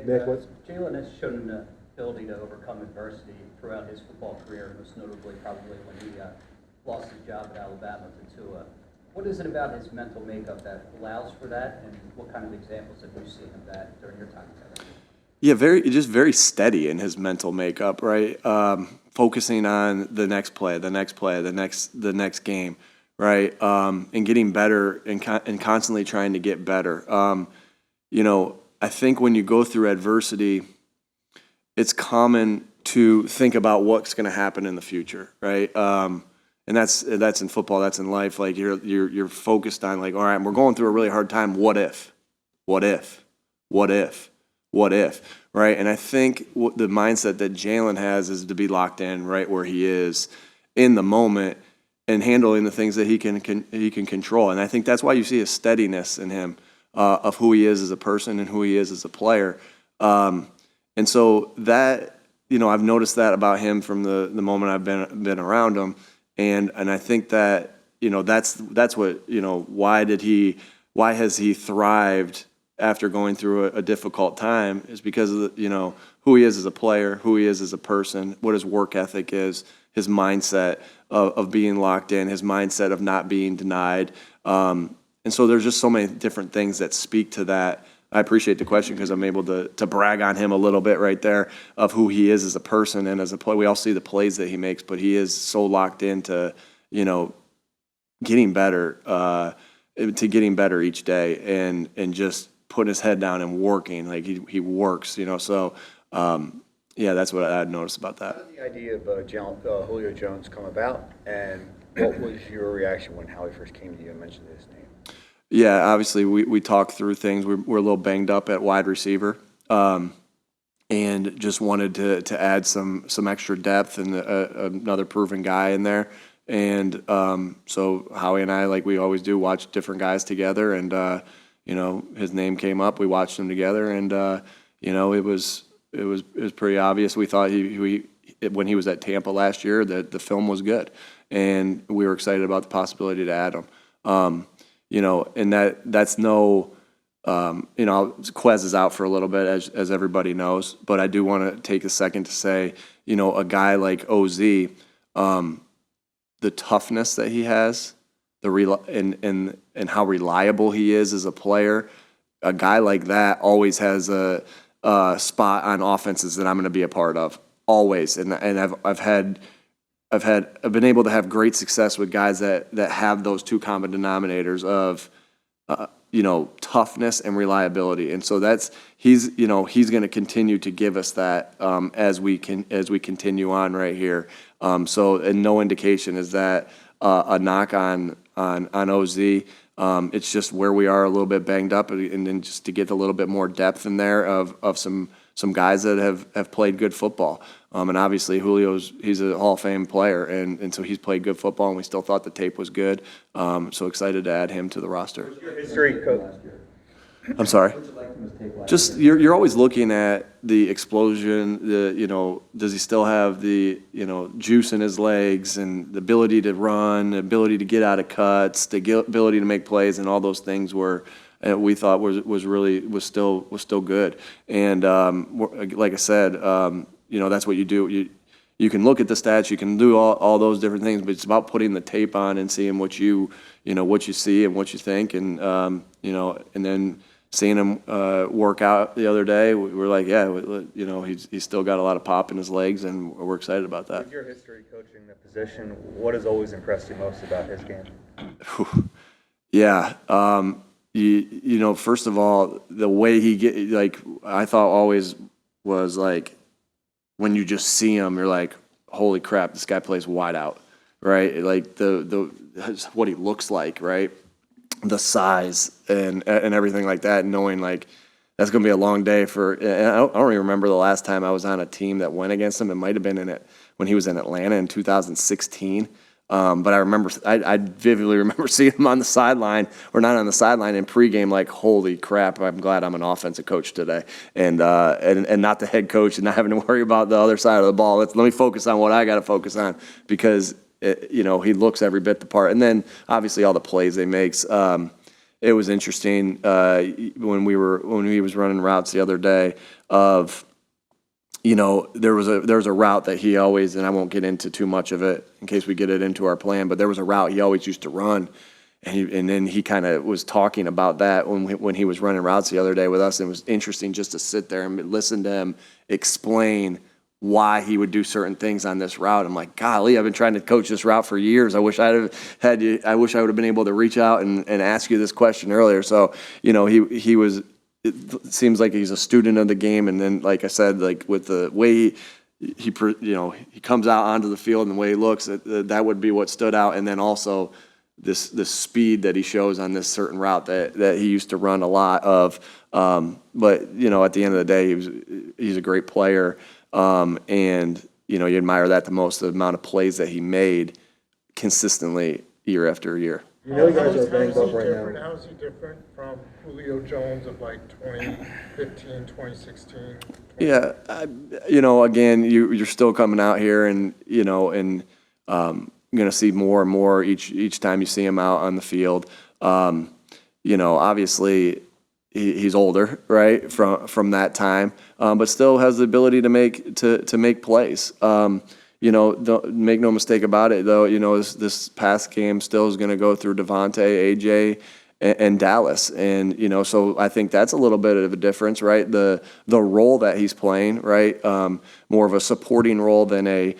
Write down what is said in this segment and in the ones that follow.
Nick, what's Jalen has shown an ability to overcome adversity throughout his football career, most notably probably when he lost his job at Alabama to Tua. What is it about his mental makeup that allows for that, and what kind of examples have you seen of that during your time together? Yeah, just very steady in his mental makeup, right? Focusing on the next play, the next game, right? And getting better and constantly trying to get better. I think when you go through adversity, it's common to think about what's going to happen in the future, right? And that's in football, that's in life. Like you're focused on like, all right, we're going through a really hard time. What if? Right? And I think the mindset that Jalen has is to be locked in right where he is in the moment and handling the things that he can control. And I think that's why you see a steadiness in him of who he is as a person and who he is as a player. And so that, I've noticed that about him from the moment I've been around him. And I think that, that's what, why has he thrived after going through a difficult time is because of who he is as a player, who he is as a person, what his work ethic is, his mindset of being locked in, his mindset of not being denied. And so there's just so many different things that speak to that. I appreciate the question because I'm able to brag on him a little bit right there of who he is as a person and as a player. We all see the plays that he makes, but he is so locked into, getting better, getting better each day and just putting his head down and working. Like he works, So, that's what I'd noticed about that. How did the idea of Julio Jones come about, and what was your reaction when Howie first came to you and mentioned his name? Yeah, obviously we talked through things. We're a little banged up at wide receiver, and just wanted to add some extra depth and another proven guy in there. And so Howie and I, like we always do, watch different guys together. And his name came up. We watched him together, and it was pretty obvious. We thought when he was at Tampa last year that the film was good, and we were excited about the possibility to add him. And that's no, Quez is out for a little bit, as everybody knows, but I do want to take a second to say, a guy like OZ, the toughness that he has, and how reliable he is as a player, a guy like that always has a spot on offenses that I'm going to be a part of, always. And I've been able to have great success with guys that have those two common denominators of, toughness and reliability. And so he's going to continue to give us that as we continue on right here. And no indication is that a knock on OZ. It's just where we are a little bit banged up, and then just to get a little bit more depth in there of some guys that have played good football. And obviously he's a Hall of Fame player, and so he's played good football, and we still thought the tape was good. So excited to add him to the roster. What's your history, Coach? I'm sorry. Just you're always looking at the explosion. Does he still have the juice in his legs and the ability to run, the ability to get out of cuts, the ability to make plays, and all those things were. We thought was still good. And like I said, that's what you do. You can look at the stats, you can do all those different things, but it's about putting the tape on and seeing what you see and what you think, and and then seeing him work out the other day, we're like, he's still got a lot of pop in his legs, and we're excited about that. With your history coaching the position, what has always impressed you most about his game? Yeah. First of all, the way I thought always was like, when you just see him, you're like, holy crap, this guy plays wide out, right? Like what he looks like, right? The size and everything like that, knowing like that's going to be a long day for. I don't even remember the last time I was on a team that went against him. It might have been when he was in Atlanta in 2016. But I vividly remember seeing him on the sideline, or not on the sideline, in pregame, like, holy crap, I'm glad I'm an offensive coach today, and not the head coach, and not having to worry about the other side of the ball. Let me focus on what I got to focus on, because he looks every bit the part. And then obviously all the plays they makes. it was interesting when he was running routes the other day of, there was a route that he always, and I won't get into too much of it in case we get it into our plan, but there was a route he always used to run. And then he kind of was talking about that when he was running routes the other day with us. And it was interesting just to sit there and listen to him explain why he would do certain things on this route. I'm like, golly, I've been trying to coach this route for years. I wish I would have been able to reach out and ask you this question earlier. So, he was. It seems like he's a student of the game. And then, like I said, like with the way he comes out onto the field and the way he looks, that would be what stood out. And then also this speed that he shows on this certain route that he used to run a lot of. But at the end of the day, he's a great player. And you admire that the most, the amount of plays that he made consistently year after year. You guys are banged up right now. How is he different from Julio Jones of like 2015, 2016? Yeah, again, you're still coming out here and going to see more and more each time you see him out on the field. Obviously he's older, right, from that time, but still has the ability to make plays. Don't make no mistake about it, though. This past game still is going to go through Devontae, AJ, and Dallas, and so I think that's a little bit of a difference, right? The role that he's playing, right? More of a supporting role than a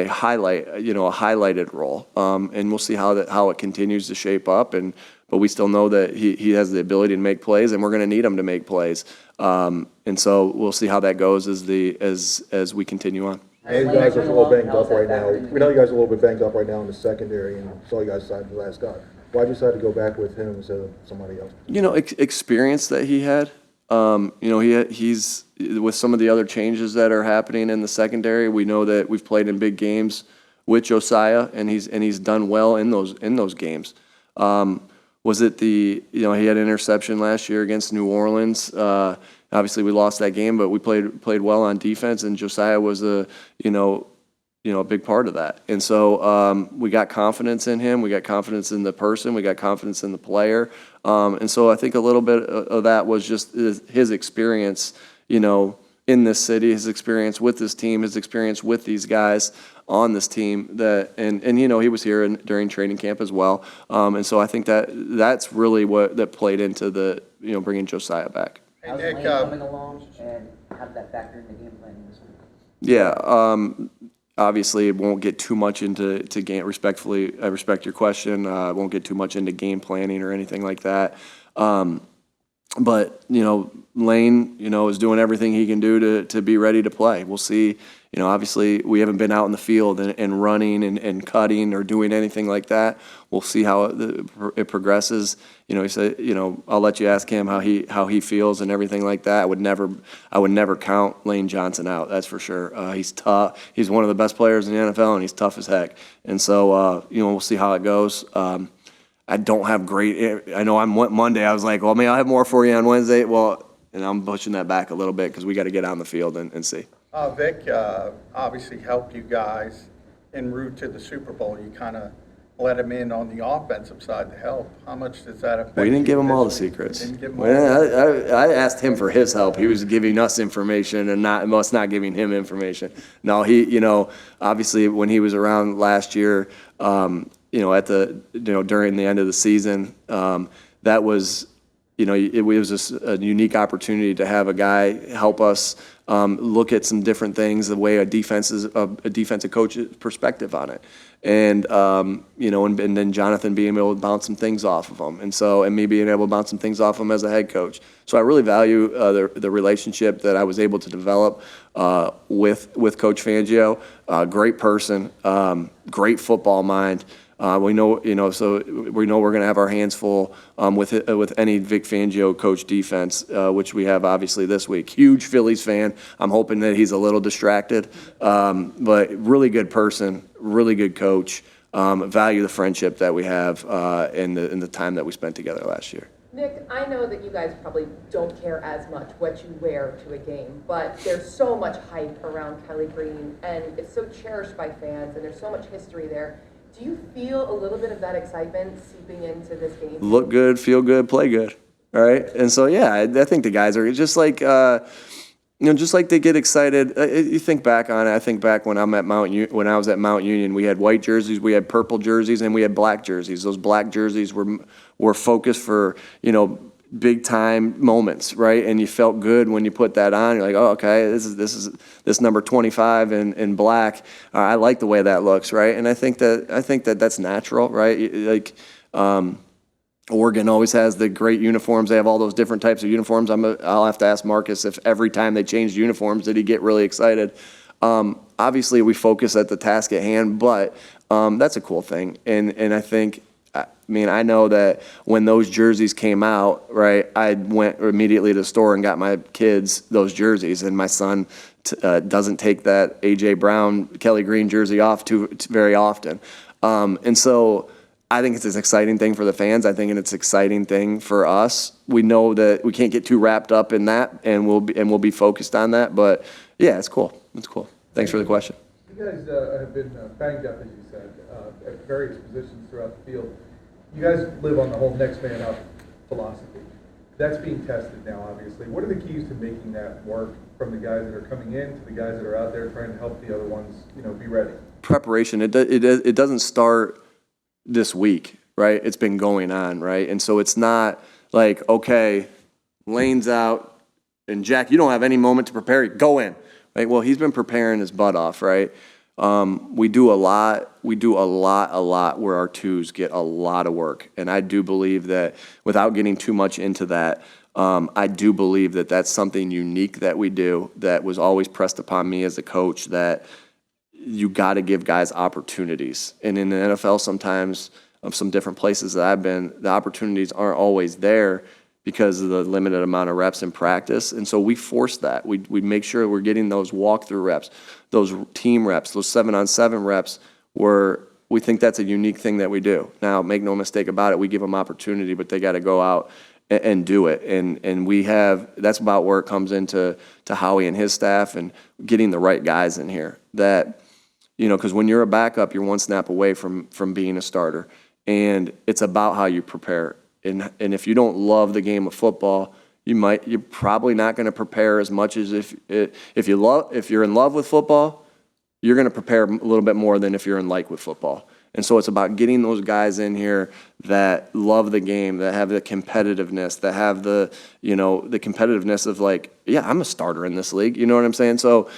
highlight, a highlighted role. And we'll see how it continues to shape up. But we still know that he has the ability to make plays, and we're going to need him to make plays. And so we'll see how that goes as we continue on. And you guys are a little banged up right now. We know you guys are a little bit banged up right now in the secondary, and saw you guys sign the last guy. Why did you decide to go back with him instead of somebody else? Experience that he had. He's with some of the other changes that are happening in the secondary. We know that we've played in big games with Josiah, and he's done well in those games. Was it he had an interception last year against New Orleans. Obviously, we lost that game, but we played well on defense, and Josiah was a big part of that. And so we got confidence in him. We got confidence in the person. We got confidence in the player. And so I think a little bit of that was just his experience, in this city, his experience with this team, his experience with these guys on this team. And he was here during training camp as well. And so I think that's really that played into the bringing Josiah back. How's Lane coming along, and how did that factor into game planning this week? Yeah, obviously, it won't get too much into game. Respectfully, I respect your question. Won't get too much into game planning or anything like that. But Lane, is doing everything he can do to be ready to play. We'll see. Obviously, we haven't been out in the field and running and cutting or doing anything like that. We'll see how it progresses. He said, I'll let you ask him how he feels and everything like that. I would never count Lane Johnson out. That's for sure. He's tough. He's one of the best players in the NFL, and he's tough as heck. And so, we'll see how it goes. I don't have great. I know on Monday I was like, well, I'll have more for you on Wednesday. Well, and I'm pushing that back a little bit because we got to get on the field and see. Vic obviously helped you guys en route to the Super Bowl. You kind of let him in on the offensive side to help. How much does that affect? We didn't give him all the week? secrets. Didn't give him all I asked him for his help. He was giving us information and us not giving him information. No, he, obviously when he was around last year, at the, during the end of the season, that was, it was just a unique opportunity to have a guy help us look at some different things, the way a defensive coach's perspective on it. And, and then Jonathan being able to bounce some things off of him. And me being able to bounce some things off him as a head coach. So I really value the relationship that I was able to develop with Coach Fangio. Great person, great football mind. We know, so we know we're going to have our hands full with any Vic Fangio coach defense, which we have obviously this week. Huge Phillies fan. I'm hoping that he's a little distracted, but really good person, really good coach. Value the friendship that we have and the time that we spent together last year. Nick, I know that you guys probably don't care as much what you wear to a game, but there's so much hype around Kelly Green, and it's so cherished by fans, and there's so much history there. Do you feel a little bit of that excitement seeping into this game? Look good, feel good, play good, all right? And so, yeah, I think the guys are just like, just like they get excited. You think back on it. I think back when I was at Mount Union, we had white jerseys, we had purple jerseys, and we had black jerseys. Those black jerseys were focused for, big time moments, right? And you felt good when you put that on. You're like, oh, okay, this number 25 in black. I like the way that looks, right? And I think that that's natural, right? Like, Oregon always has the great uniforms. They have all those different types of uniforms. I'll have to ask Marcus if every time they changed uniforms, did he get really excited? Obviously, we focus at the task at hand, but that's a cool thing. And I think, I know that when those jerseys came out, right, I went immediately to the store and got my kids those jerseys, and my son doesn't take that A.J. Brown, Kelly Green jersey off too very often. And so I think it's an exciting thing for the fans. I think it's an exciting thing for us. We know that we can't get too wrapped up in that, and we'll be focused on that. But yeah, it's cool. It's cool. Thanks for the question. You guys have been banged up, as you said, at various positions throughout the field. You guys live on the whole next man up philosophy. That's being tested now, obviously. What are the keys to making that work from the guys that are coming in to the guys that are out there trying to help the other ones, be ready? Preparation. It doesn't start this week, right? It's been going on, right? And so it's not like, okay, Lane's out, and Jack, you don't have any moment to prepare. Go in, right? Well, he's been preparing his butt off, right? We do a lot where our twos get a lot of work. And I do believe that, without getting too much into that, I do believe that that's something unique that we do that was always pressed upon me as a coach, that you got to give guys opportunities. And in the NFL, sometimes, of some different places that I've been, the opportunities aren't always there because of the limited amount of reps in practice. And so we force that. We make sure we're getting those walkthrough reps, those team reps, those 7-on-7 reps, where we think that's a unique thing that we do. Now, make no mistake about it, we give them opportunity, but they got to go out and do it. And that's about where it comes into Howie and his staff, and getting the right guys in here. That, because when you're a backup, you're one snap away from being a starter. And it's about how you prepare. And if you don't love the game of football, you're probably not going to prepare as much as if you're in love with football, you're going to prepare a little bit more than if you're in like with football. And so it's about getting those guys in here that love the game, that have the competitiveness, that have the competitiveness of like, yeah, I'm a starter in this league. You know what I'm saying? So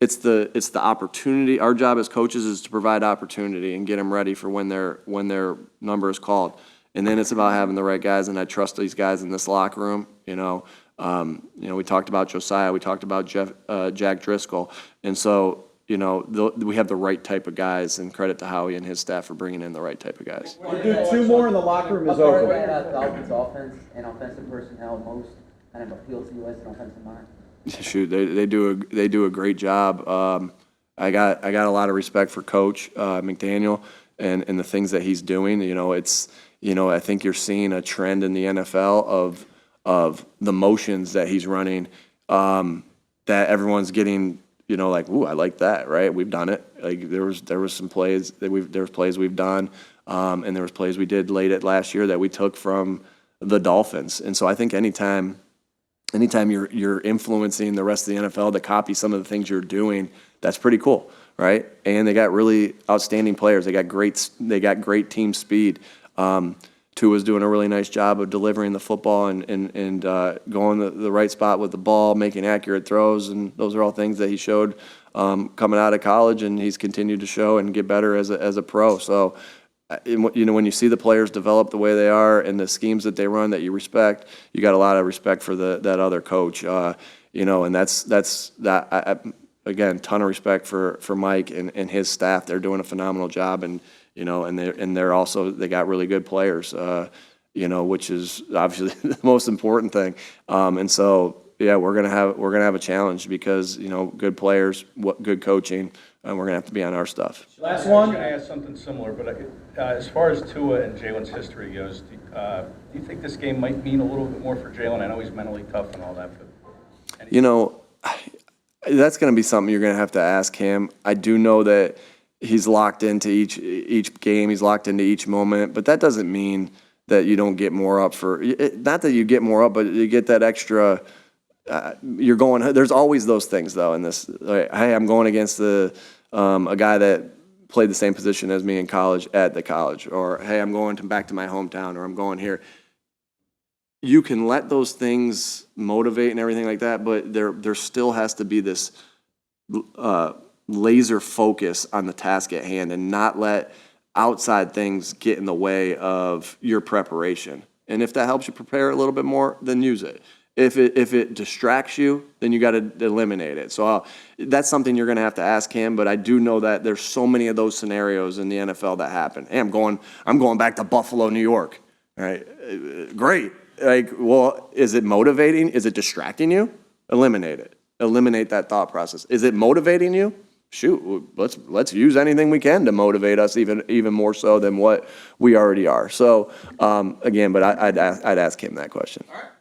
it's the opportunity. Our job as coaches is to provide opportunity and get them ready for when their number is called. And then it's about having the right guys, and I trust these guys in this locker room. We talked about Josiah, we talked about Jack Driscoll, and so we have the right type of guys, and credit to Howie and his staff for bringing in the right type of guys. We'll do two more in the locker room is What over. about Dolphins offense and offensive personnel most kind of appeals to you as an offensive mind? Shoot, they do a great job. I got a lot of respect for Coach McDaniel and the things that he's doing. I think you're seeing a trend in the NFL of the motions that he's running, that everyone's getting, like, ooh, I like that, right? We've done it. Like there was some plays that we've done, and there was plays we did late at last year that we took from the Dolphins. And so I think anytime you're influencing the rest of the NFL to copy some of the things you're doing, that's pretty cool, right? And they got really outstanding players. They got great team speed. Tua's doing a really nice job of delivering the football and going the right spot with the ball, making accurate throws, and those are all things that he showed coming out of college, and he's continued to show and get better as a pro. So, when you see the players develop the way they are and the schemes that they run that you respect, you got a lot of respect for that other coach. And that's again, ton of respect for Mike and his staff. They're doing a phenomenal job, and they're also, they got really good players, which is obviously the most important thing. And so, yeah, we're gonna have a challenge because good players, good coaching, and we're gonna have to be on our stuff. Last I one. was going to ask something similar, but as far as Tua and Jalen's history goes, do you think this game might mean a little bit more for Jalen? I know he's mentally tough and all that, but That's going to be something you're going to have to ask him. I do know that he's locked into each game, he's locked into each moment, but that doesn't mean that you don't get more up for, not that you get more up, but you get that extra, you're going, there's always those things though in this, like, hey, I'm going against a guy that played the same position as me in college at the college, or hey, I'm going back to my hometown, or I'm going here. You can let those things motivate and everything like that, but there still has to be this laser focus on the task at hand and not let outside things get in the way of your preparation. And if that helps you prepare a little bit more, then use it. If it distracts you, then you got to eliminate it. So that's something you're going to have to ask him. But I do know that there's so many of those scenarios in the NFL that happen. Hey, I'm going back to Buffalo, New York. All right, great. Like, well, is it motivating? Is it distracting you? Eliminate it. Eliminate that thought process. Is it motivating you? Shoot, let's use anything we can to motivate us even more so than what we already are. So again, but I'd ask him that question.